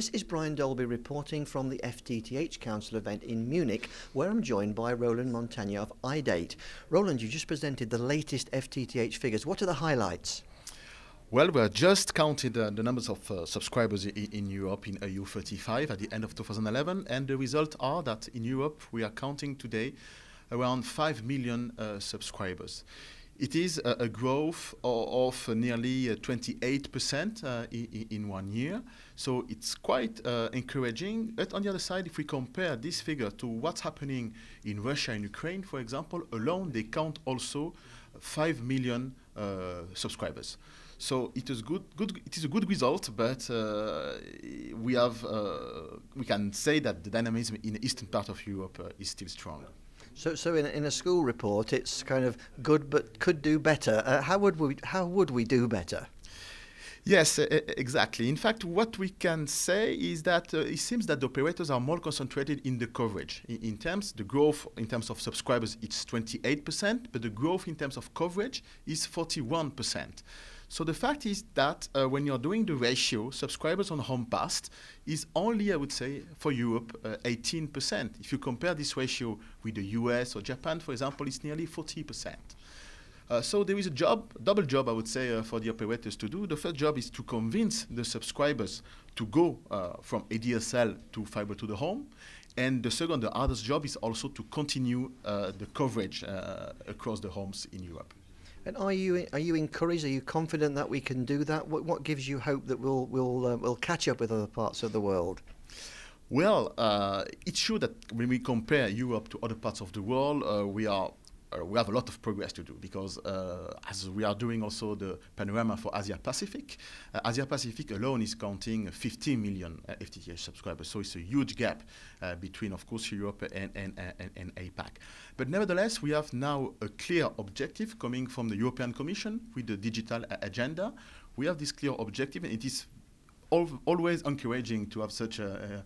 This is Brian Dolby reporting from the FTTH Council event in Munich, where I'm joined by Roland Montagne of IDATE. Roland, you just presented the latest FTTH figures. What are the highlights? Well, we just counted the numbers of subscribers in Europe in EU35 at the end of 2011, and the results are that in Europe we are counting today around 5 million subscribers. It is a growth of nearly 28% in 1 year, so it's quite encouraging. But on the other side, if we compare this figure to what's happening in Russia and Ukraine, for example, alone they count also 5 million subscribers. So it is good. It is a good result, but we can say that the dynamism in the eastern part of Europe is still strong. So in a school report, it's kind of good, but could do better. How would we do better? Yes, exactly. In fact, what we can say is that it seems that the operators are more concentrated in the coverage. The growth in terms of subscribers, it's 28%, but the growth in terms of coverage is 41%. So the fact is that when you're doing the ratio, subscribers on home passed is only, I would say, for Europe, 18%. If you compare this ratio with the US or Japan, for example, it's nearly 40%. So there is a double job, I would say, for the operators to do. The first job is to convince the subscribers to go from ADSL to fiber to the home. And the hardest job is also to continue the coverage across the homes in Europe. And are you encouraged? Are you confident that we can do that? What gives you hope that we'll catch up with other parts of the world? Well, it's true that when we compare Europe to other parts of the world, we have a lot of progress to do, because as we are doing also the panorama for Asia Pacific, Asia Pacific alone is counting 15 million FTTH subscribers. So it's a huge gap between, of course, Europe and APAC. But nevertheless, we have now a clear objective coming from the European Commission with the digital agenda. We have this clear objective, and it is always encouraging to have such an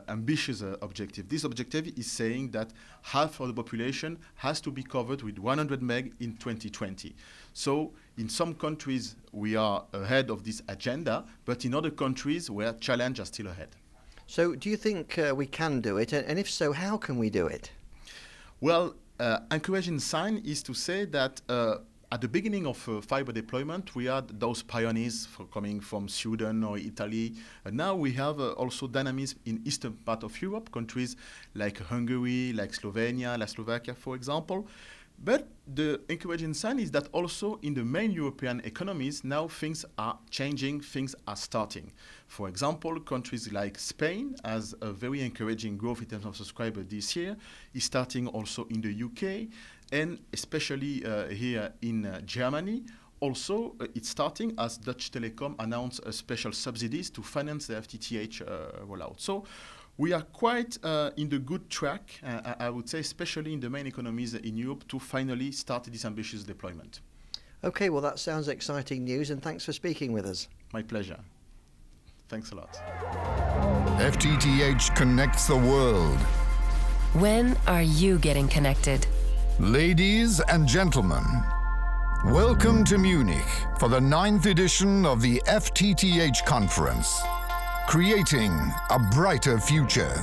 ambitious objective. This objective is saying that half of the population has to be covered with 100 meg in 2020. So in some countries we are ahead of this agenda, but in other countries where challenges are still ahead. So do you think we can do it? And if so, how can we do it? Well, encouraging sign is to say that at the beginning of fiber deployment, we had those pioneers coming from Sweden or Italy. Now we have also dynamism in eastern part of Europe, countries like Hungary, like Slovenia, like Slovakia, for example. But the encouraging sign is that also in the main European economies, now things are changing, things are starting. For example, countries like Spain has a very encouraging growth in terms of subscribers this year, is starting also in the UK, and especially here in Germany. Also, it's starting as Dutch Telecoms announced special subsidies to finance the FTTH rollout. So we are quite in the good track, I would say, especially in the main economies in Europe, to finally start this ambitious deployment. Okay, well, that sounds exciting news, and thanks for speaking with us. My pleasure. Thanks a lot. FTTH connects the world. When are you getting connected? Ladies and gentlemen, welcome to Munich for the 9th edition of the FTTH conference, creating a brighter future.